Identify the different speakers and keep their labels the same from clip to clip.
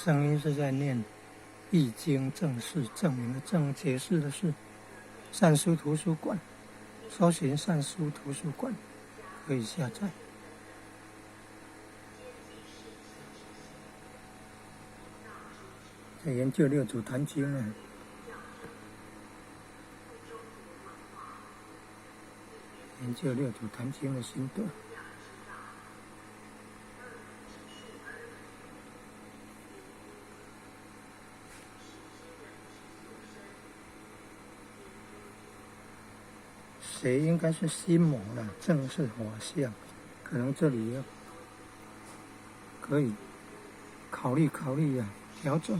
Speaker 1: 声音是在念《易经》正式证明的正，解释的是善书图书馆，搜寻善书图书馆可以下载。在研究六祖坛经啊，研究六祖坛经的心得。水应该是心魔了，正是火象，可能这里要可以考虑调整。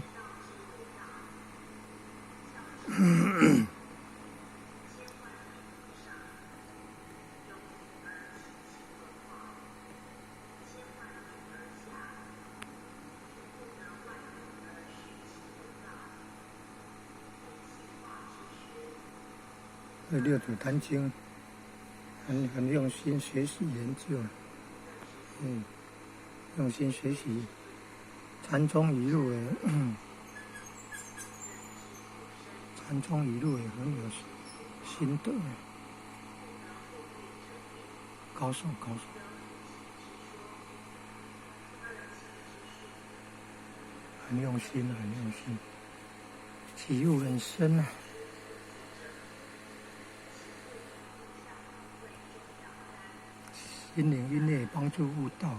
Speaker 1: 六祖坛经很用心学习研究，用心学习禅宗语录的，禅宗语录也很有心得，高手，很用心，体悟很深啊。心灵音乐帮助悟道。